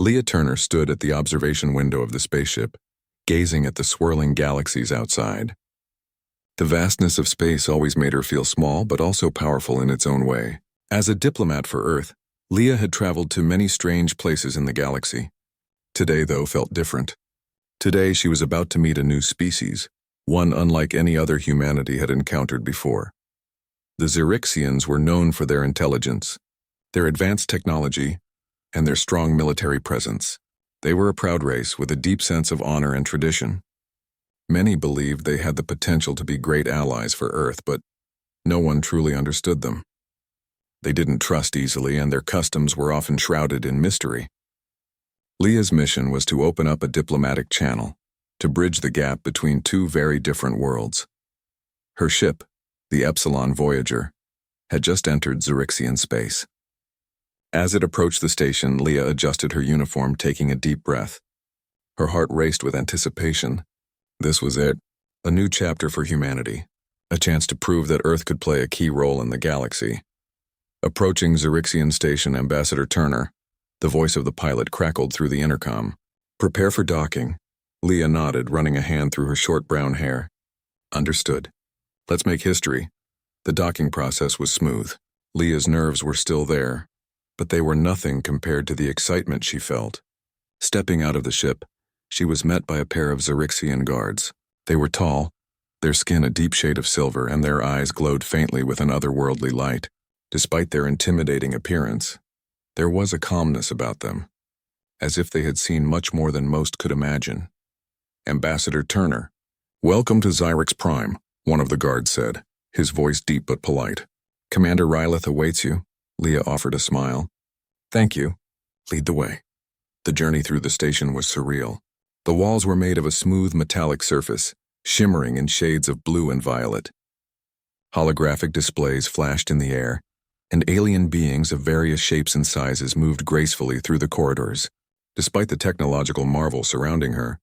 Leah Turner stood at the observation window of the spaceship, gazing at the swirling galaxies outside. The vastness of space always made her feel small but also powerful in its own way. As a diplomat for Earth, Leah had traveled to many strange places in the galaxy. Today, though, felt different. Today, she was about to meet a new species, one unlike any other humanity had encountered before. The Xerixians were known for their intelligence, their advanced technology, and their strong military presence. They were a proud race with a deep sense of honor and tradition. Many believed they had the potential to be great allies for Earth, but no one truly understood them. They didn't trust easily, and their customs were often shrouded in mystery. Leah's mission was to open up a diplomatic channel, to bridge the gap between two very different worlds. Her ship, the Epsilon Voyager, had just entered Xerixian space. As it approached the station, Leah adjusted her uniform, taking a deep breath. Her heart raced with anticipation. This was it, a new chapter for humanity, a chance to prove that Earth could play a key role in the galaxy. Approaching Xerixian Station, Ambassador Turner, the voice of the pilot crackled through the intercom. "Prepare for docking." Leah nodded, running a hand through her short brown hair. "Understood. Let's make history." The docking process was smooth. Leah's nerves were still there, but they were nothing compared to the excitement she felt. Stepping out of the ship, she was met by a pair of Xerixian guards. They were tall, their skin a deep shade of silver, and their eyes glowed faintly with an otherworldly light. Despite their intimidating appearance, there was a calmness about them, as if they had seen much more than most could imagine. "Ambassador Turner, welcome to Xyrix Prime," one of the guards said, his voice deep but polite. "Commander Rylith awaits you." Leah offered a smile. "Thank you. Lead the way." The journey through the station was surreal. The walls were made of a smooth metallic surface, shimmering in shades of blue and violet. Holographic displays flashed in the air, and alien beings of various shapes and sizes moved gracefully through the corridors. Despite the technological marvel surrounding her,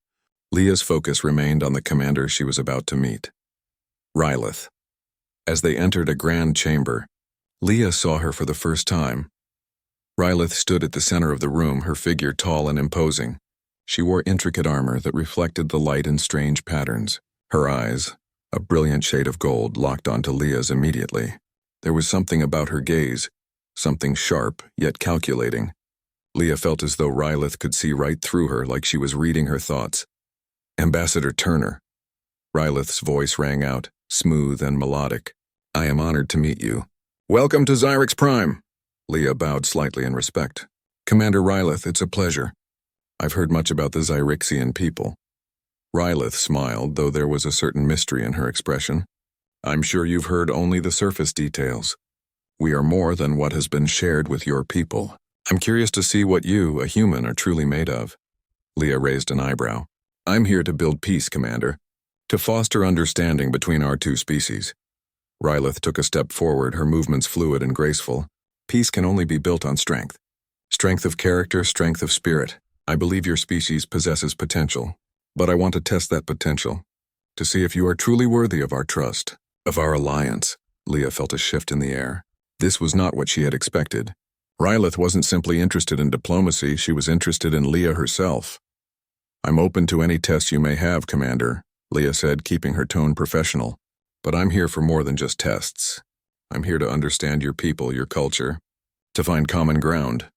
Leah's focus remained on the commander she was about to meet, Rylith. As they entered a grand chamber, Leah saw her for the first time. Rylith stood at the center of the room, her figure tall and imposing. She wore intricate armor that reflected the light in strange patterns. Her eyes, a brilliant shade of gold, locked onto Leah's immediately. There was something about her gaze, something sharp yet calculating. Leah felt as though Rylith could see right through her, like she was reading her thoughts. "Ambassador Turner." Rylith's voice rang out, smooth and melodic. "I am honored to meet you." "Welcome to Xyrix Prime." Leah bowed slightly in respect. "Commander Rylith, it's a pleasure. I've heard much about the Xerixian people." Rylith smiled, though there was a certain mystery in her expression. "I'm sure you've heard only the surface details. We are more than what has been shared with your people. I'm curious to see what you, a human, are truly made of." Leah raised an eyebrow. "I'm here to build peace, Commander, to foster understanding between our two species." Rylith took a step forward, her movements fluid and graceful. "Peace can only be built on strength. Strength of character, strength of spirit. I believe your species possesses potential, but I want to test that potential, to see if you are truly worthy of our trust, of our alliance." Leah felt a shift in the air. This was not what she had expected. Rylith wasn't simply interested in diplomacy, she was interested in Leah herself. "I'm open to any tests you may have, Commander," Leah said, keeping her tone professional. "But I'm here for more than just tests. I'm here to understand your people, your culture, to find common ground."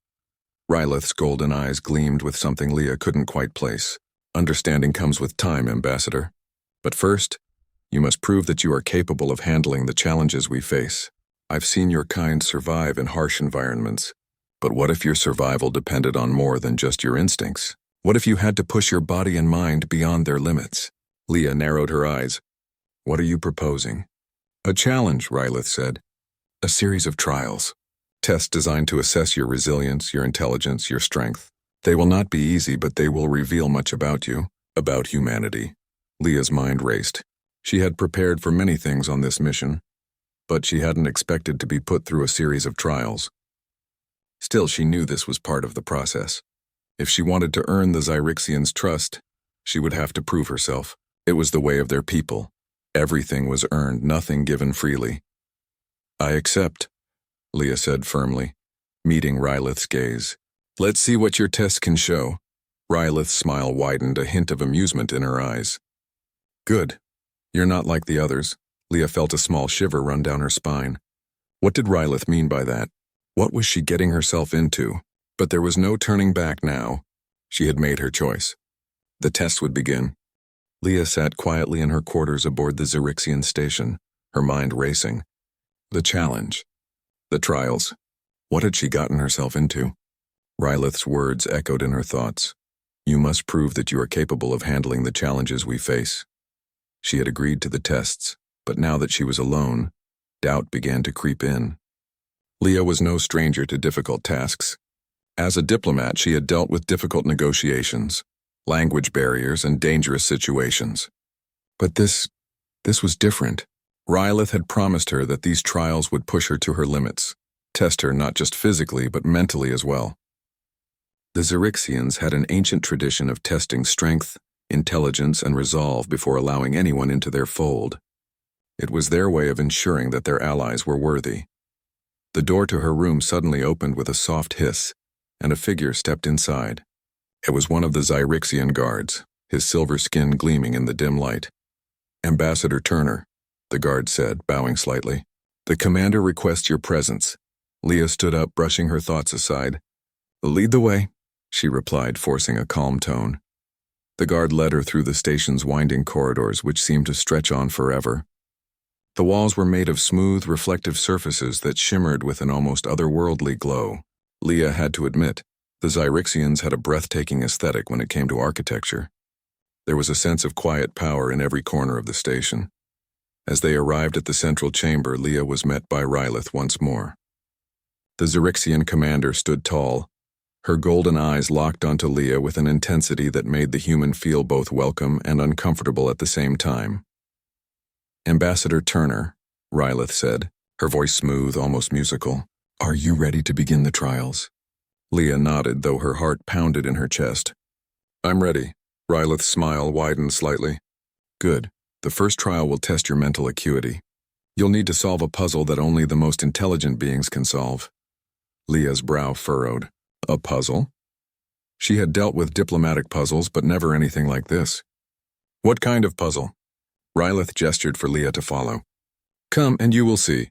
Rylith's golden eyes gleamed with something Leah couldn't quite place. "Understanding comes with time, Ambassador. But first, you must prove that you are capable of handling the challenges we face. I've seen your kind survive in harsh environments, but what if your survival depended on more than just your instincts? What if you had to push your body and mind beyond their limits?" Leah narrowed her eyes. "What are you proposing?" "A challenge," Rylith said. "A series of trials. Tests designed to assess your resilience, your intelligence, your strength. They will not be easy, but they will reveal much about you, about humanity." Leah's mind raced. She had prepared for many things on this mission, but she hadn't expected to be put through a series of trials. Still, she knew this was part of the process. If she wanted to earn the Xerixians' trust, she would have to prove herself. It was the way of their people. Everything was earned, nothing given freely. "I accept," Leah said firmly, meeting Rylith's gaze. Let's see what your test can show. Rylith's smile widened, a hint of amusement in her eyes. Good. You're not like the others. Leah felt a small shiver run down her spine. What did Rylith mean by that? What was she getting herself into? But there was no turning back now. She had made her choice. The test would begin. Leah sat quietly in her quarters aboard the Xerixian station, her mind racing. The challenge. The trials. What had she gotten herself into? Rylith's words echoed in her thoughts. You must prove that you are capable of handling the challenges we face. She had agreed to the tests, but now that she was alone, doubt began to creep in. Leah was no stranger to difficult tasks. As a diplomat, she had dealt with difficult negotiations, language barriers, and dangerous situations. But this was different. Rylith had promised her that these trials would push her to her limits, test her not just physically but mentally as well. The Xerixians had an ancient tradition of testing strength, intelligence, and resolve before allowing anyone into their fold. It was their way of ensuring that their allies were worthy. The door to her room suddenly opened with a soft hiss, and a figure stepped inside. It was one of the Xerixian guards, his silver skin gleaming in the dim light. Ambassador Turner, the guard said, bowing slightly. The commander requests your presence. Leah stood up, brushing her thoughts aside. Lead the way, she replied, forcing a calm tone. The guard led her through the station's winding corridors, which seemed to stretch on forever. The walls were made of smooth, reflective surfaces that shimmered with an almost otherworldly glow. Leah had to admit, the Xerixians had a breathtaking aesthetic when it came to architecture. There was a sense of quiet power in every corner of the station. As they arrived at the central chamber, Leah was met by Rylith once more. The Xerixian commander stood tall, her golden eyes locked onto Leah with an intensity that made the human feel both welcome and uncomfortable at the same time. Ambassador Turner, Rylith said, her voice smooth, almost musical. Are you ready to begin the trials? Leah nodded, though her heart pounded in her chest. I'm ready. Rylith's smile widened slightly. Good. The first trial will test your mental acuity. You'll need to solve a puzzle that only the most intelligent beings can solve. Leah's brow furrowed. A puzzle? She had dealt with diplomatic puzzles, but never anything like this. What kind of puzzle? Rylith gestured for Leah to follow. Come, and you will see.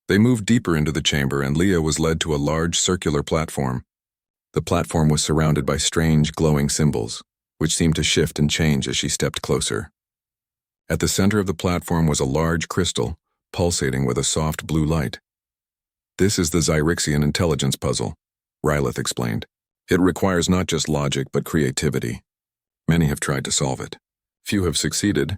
They moved deeper into the chamber, and Leah was led to a large circular platform. The platform was surrounded by strange, glowing symbols, which seemed to shift and change as she stepped closer. At the center of the platform was a large crystal, pulsating with a soft blue light. This is the Xerixian intelligence puzzle, Rylith explained. It requires not just logic, but creativity. Many have tried to solve it. Few have succeeded.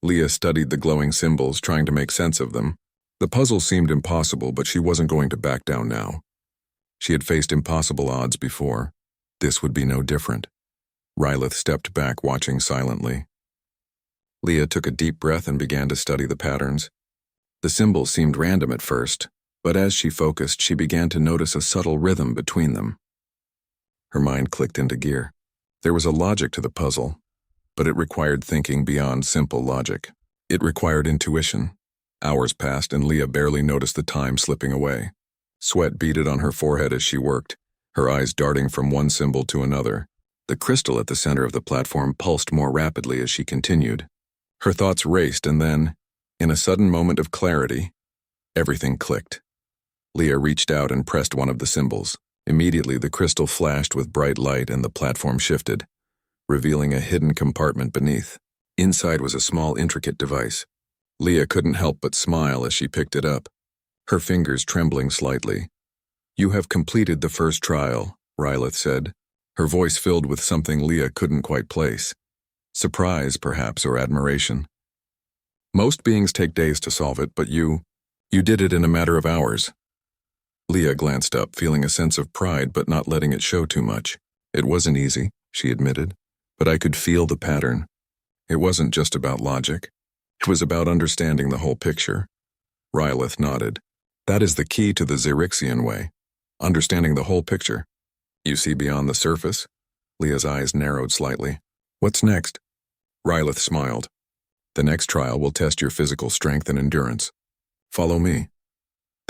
Leah studied the glowing symbols, trying to make sense of them. The puzzle seemed impossible, but she wasn't going to back down now. She had faced impossible odds before. This would be no different. Rylith stepped back, watching silently. Leah took a deep breath and began to study the patterns. The symbols seemed random at first, but as she focused, she began to notice a subtle rhythm between them. Her mind clicked into gear. There was a logic to the puzzle, but it required thinking beyond simple logic. It required intuition. Hours passed, and Leah barely noticed the time slipping away. Sweat beaded on her forehead as she worked, her eyes darting from one symbol to another. The crystal at the center of the platform pulsed more rapidly as she continued. Her thoughts raced, and then, in a sudden moment of clarity, everything clicked. Leah reached out and pressed one of the symbols. Immediately, the crystal flashed with bright light and the platform shifted, revealing a hidden compartment beneath. Inside was a small, intricate device. Leah couldn't help but smile as she picked it up, her fingers trembling slightly. You have completed the first trial, Rylith said, her voice filled with something Leah couldn't quite place. Surprise, perhaps, or admiration. Most beings take days to solve it, but you did it in a matter of hours. Leah glanced up, feeling a sense of pride but not letting it show too much. It wasn't easy, she admitted, but I could feel the pattern. It wasn't just about logic. It was about understanding the whole picture. Rylith nodded. That is the key to the Xerixian way. Understanding the whole picture. You see beyond the surface? Leah's eyes narrowed slightly. What's next? Rylith smiled. The next trial will test your physical strength and endurance. Follow me.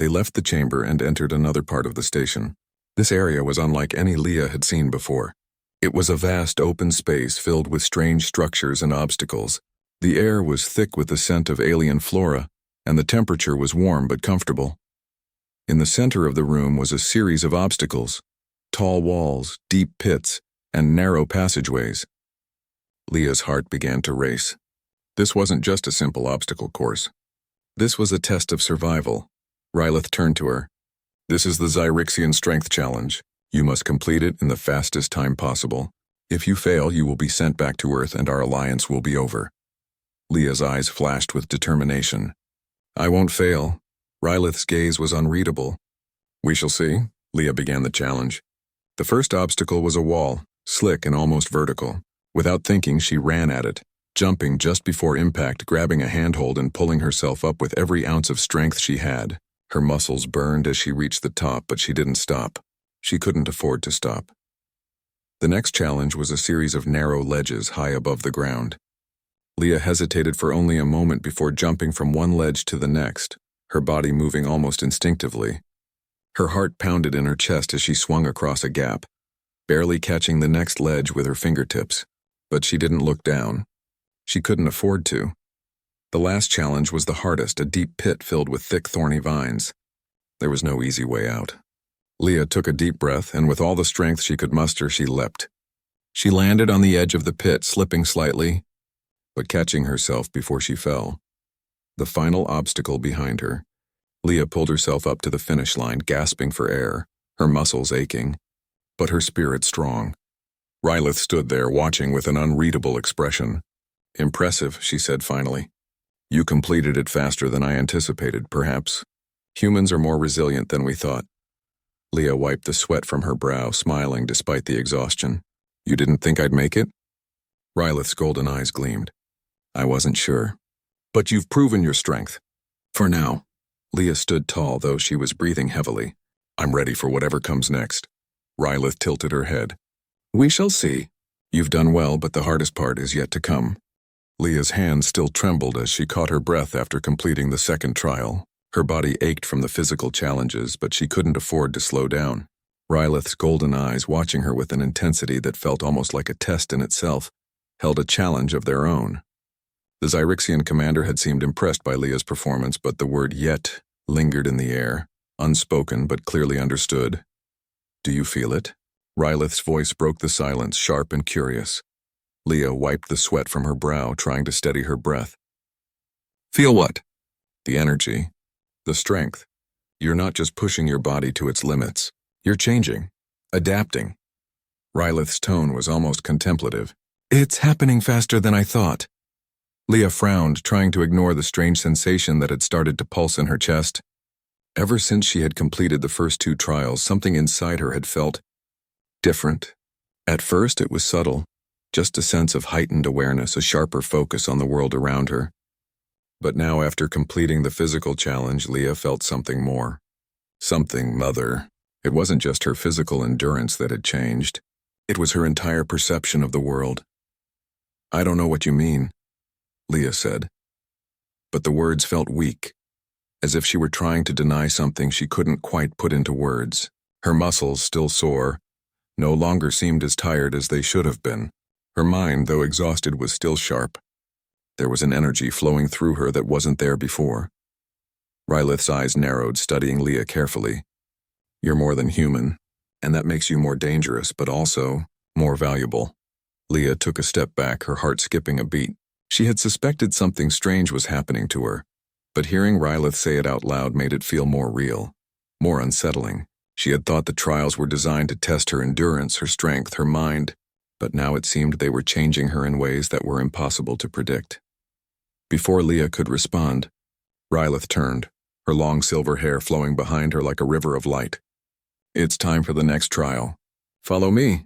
They left the chamber and entered another part of the station. This area was unlike any Leah had seen before. It was a vast open space filled with strange structures and obstacles. The air was thick with the scent of alien flora, and the temperature was warm but comfortable. In the center of the room was a series of obstacles, tall walls, deep pits, and narrow passageways. Leah's heart began to race. This wasn't just a simple obstacle course. This was a test of survival. Rylith turned to her. This is the Zyrixian Strength Challenge. You must complete it in the fastest time possible. If you fail, you will be sent back to Earth and our alliance will be over. Leah's eyes flashed with determination. I won't fail. Rylith's gaze was unreadable. We shall see. Leah began the challenge. The first obstacle was a wall, slick and almost vertical. Without thinking, she ran at it, jumping just before impact, grabbing a handhold and pulling herself up with every ounce of strength she had. Her muscles burned as she reached the top, but she didn't stop. She couldn't afford to stop. The next challenge was a series of narrow ledges high above the ground. Leah hesitated for only a moment before jumping from one ledge to the next, her body moving almost instinctively. Her heart pounded in her chest as she swung across a gap, barely catching the next ledge with her fingertips. But she didn't look down. She couldn't afford to. The last challenge was the hardest, a deep pit filled with thick, thorny vines. There was no easy way out. Leah took a deep breath, and with all the strength she could muster, she leapt. She landed on the edge of the pit, slipping slightly, but catching herself before she fell. The final obstacle behind her. Leah pulled herself up to the finish line, gasping for air, her muscles aching, but her spirit strong. Rylith stood there, watching with an unreadable expression. Impressive, she said finally. You completed it faster than I anticipated, perhaps. Humans are more resilient than we thought. Leah wiped the sweat from her brow, smiling despite the exhaustion. You didn't think I'd make it? Rylith's golden eyes gleamed. I wasn't sure. But you've proven your strength. For now. Leah stood tall, though she was breathing heavily. I'm ready for whatever comes next. Rylith tilted her head. We shall see. You've done well, but the hardest part is yet to come. Leah's hands still trembled as she caught her breath after completing the second trial. Her body ached from the physical challenges, but she couldn't afford to slow down. Rylith's golden eyes, watching her with an intensity that felt almost like a test in itself, held a challenge of their own. The Zyrixian commander had seemed impressed by Leah's performance, but the word yet lingered in the air, unspoken but clearly understood. Do you feel it? Rylith's voice broke the silence, sharp and curious. Leah wiped the sweat from her brow, trying to steady her breath. Feel what? The energy. The strength. You're not just pushing your body to its limits. You're changing. Adapting. Rylith's tone was almost contemplative. It's happening faster than I thought. Leah frowned, trying to ignore the strange sensation that had started to pulse in her chest. Ever since she had completed the first two trials, something inside her had felt different. At first, it was subtle, just a sense of heightened awareness, a sharper focus on the world around her. But now, after completing the physical challenge, Leah felt something more. Something other. It wasn't just her physical endurance that had changed. It was her entire perception of the world. I don't know what you mean, Leah said. But the words felt weak, as if she were trying to deny something she couldn't quite put into words. Her muscles, still sore, no longer seemed as tired as they should have been. Her mind, though exhausted, was still sharp. There was an energy flowing through her that wasn't there before. Rylith's eyes narrowed, studying Leah carefully. You're more than human, and that makes you more dangerous, but also more valuable. Leah took a step back, her heart skipping a beat. She had suspected something strange was happening to her, but hearing Rylith say it out loud made it feel more real, more unsettling. She had thought the trials were designed to test her endurance, her strength, her mind, but now it seemed they were changing her in ways that were impossible to predict. Before Leah could respond, Rylith turned, her long silver hair flowing behind her like a river of light. It's time for the next trial. Follow me.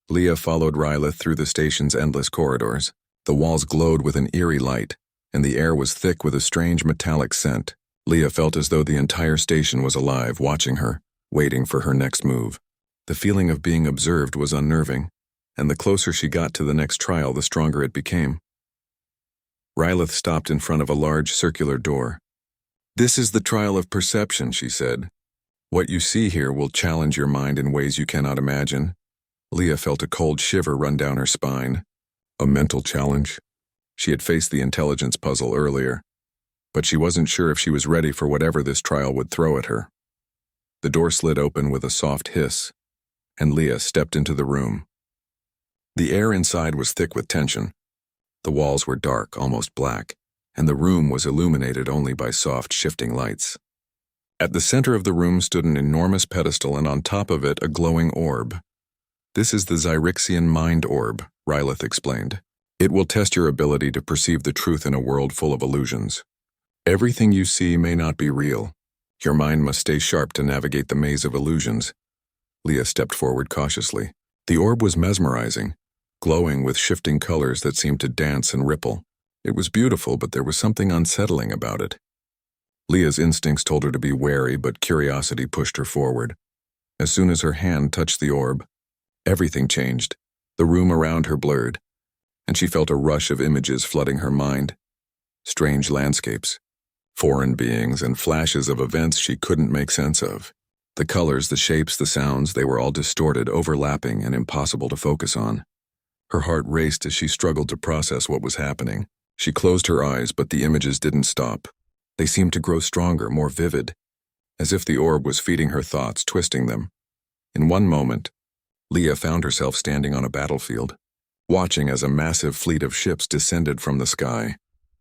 Leah followed Rylith through the station's endless corridors. The walls glowed with an eerie light, and the air was thick with a strange metallic scent. Leah felt as though the entire station was alive, watching her, waiting for her next move. The feeling of being observed was unnerving, and the closer she got to the next trial, the stronger it became. Rylith stopped in front of a large circular door. This is the trial of perception, she said. What you see here will challenge your mind in ways you cannot imagine. Leah felt a cold shiver run down her spine. A mental challenge? She had faced the intelligence puzzle earlier, but she wasn't sure if she was ready for whatever this trial would throw at her. The door slid open with a soft hiss, and Leah stepped into the room. The air inside was thick with tension. The walls were dark, almost black, and the room was illuminated only by soft, shifting lights. At the center of the room stood an enormous pedestal, and on top of it a glowing orb. "This is the Zyrixian Mind Orb," Rylith explained. "It will test your ability to perceive the truth in a world full of illusions. Everything you see may not be real. Your mind must stay sharp to navigate the maze of illusions." Leah stepped forward cautiously. The orb was mesmerizing, glowing with shifting colors that seemed to dance and ripple. It was beautiful, but there was something unsettling about it. Leah's instincts told her to be wary, but curiosity pushed her forward. As soon as her hand touched the orb, everything changed. The room around her blurred, and she felt a rush of images flooding her mind. Strange landscapes, foreign beings, and flashes of events she couldn't make sense of. The colors, the shapes, the sounds, they were all distorted, overlapping, and impossible to focus on. Her heart raced as she struggled to process what was happening. She closed her eyes, but the images didn't stop. They seemed to grow stronger, more vivid, as if the orb was feeding her thoughts, twisting them. In one moment, Leah found herself standing on a battlefield, watching as a massive fleet of ships descended from the sky,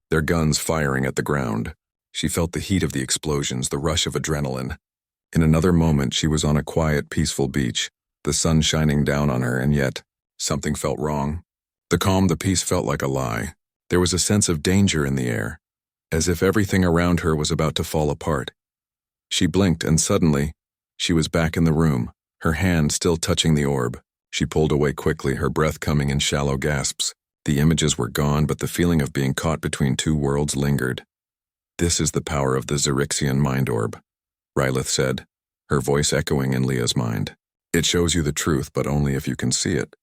their guns firing at the ground. She felt the heat of the explosions, the rush of adrenaline. In another moment, she was on a quiet, peaceful beach, the sun shining down on her, and yet, something felt wrong. The calm, the peace felt like a lie. There was a sense of danger in the air, as if everything around her was about to fall apart. She blinked, and suddenly, she was back in the room, her hand still touching the orb. She pulled away quickly, her breath coming in shallow gasps. The images were gone, but the feeling of being caught between two worlds lingered. "This is the power of the Zyrixian Mind Orb," Rylith said, her voice echoing in Leah's mind. "It shows you the truth, but only if you can see it.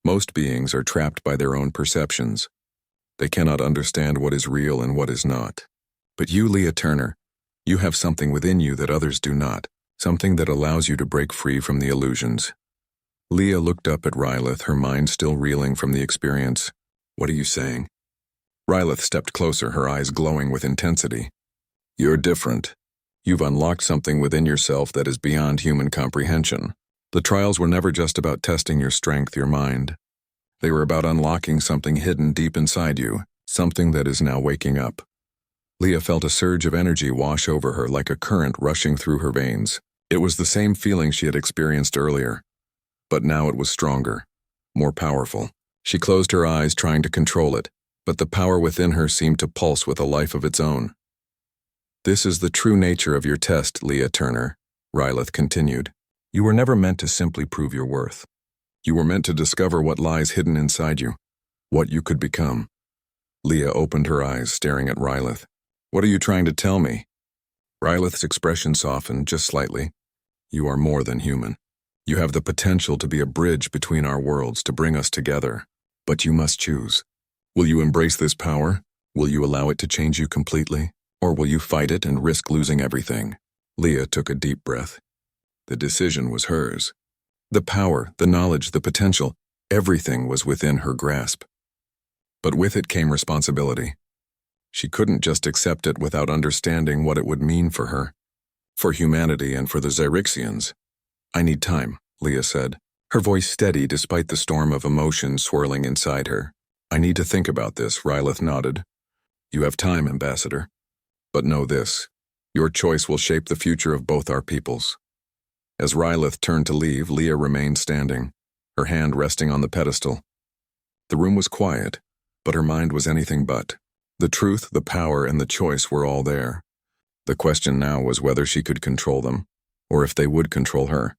Most beings are trapped by their own perceptions. They cannot understand what is real and what is not. But you, Leah Turner, you have something within you that others do not, something that allows you to break free from the illusions." Leah looked up at Rylith, her mind still reeling from the experience. "What are you saying?" Rylith stepped closer, her eyes glowing with intensity. "You're different. You've unlocked something within yourself that is beyond human comprehension. The trials were never just about testing your strength, your mind. They were about unlocking something hidden deep inside you, something that is now waking up." Leah felt a surge of energy wash over her like a current rushing through her veins. It was the same feeling she had experienced earlier, but now it was stronger, more powerful. She closed her eyes, trying to control it, but the power within her seemed to pulse with a life of its own. "This is the true nature of your test, Leah Turner," Rylith continued. "You were never meant to simply prove your worth. You were meant to discover what lies hidden inside you, what you could become." Leah opened her eyes, staring at Rylith. "What are you trying to tell me?" Rylith's expression softened just slightly. "You are more than human. You have the potential to be a bridge between our worlds, to bring us together. But you must choose. Will you embrace this power? Will you allow it to change you completely? Or will you fight it and risk losing everything?" Leah took a deep breath. The decision was hers. The power, the knowledge, the potential, everything was within her grasp. But with it came responsibility. She couldn't just accept it without understanding what it would mean for her, for humanity, and for the Zyrixians. "I need time," Leah said, her voice steady despite the storm of emotion swirling inside her. "I need to think about this," Rylith nodded. "You have time, Ambassador. But know this, your choice will shape the future of both our peoples." As Rylith turned to leave, Leah remained standing, her hand resting on the pedestal. The room was quiet, but her mind was anything but. The truth, the power, and the choice were all there. The question now was whether she could control them, or if they would control her.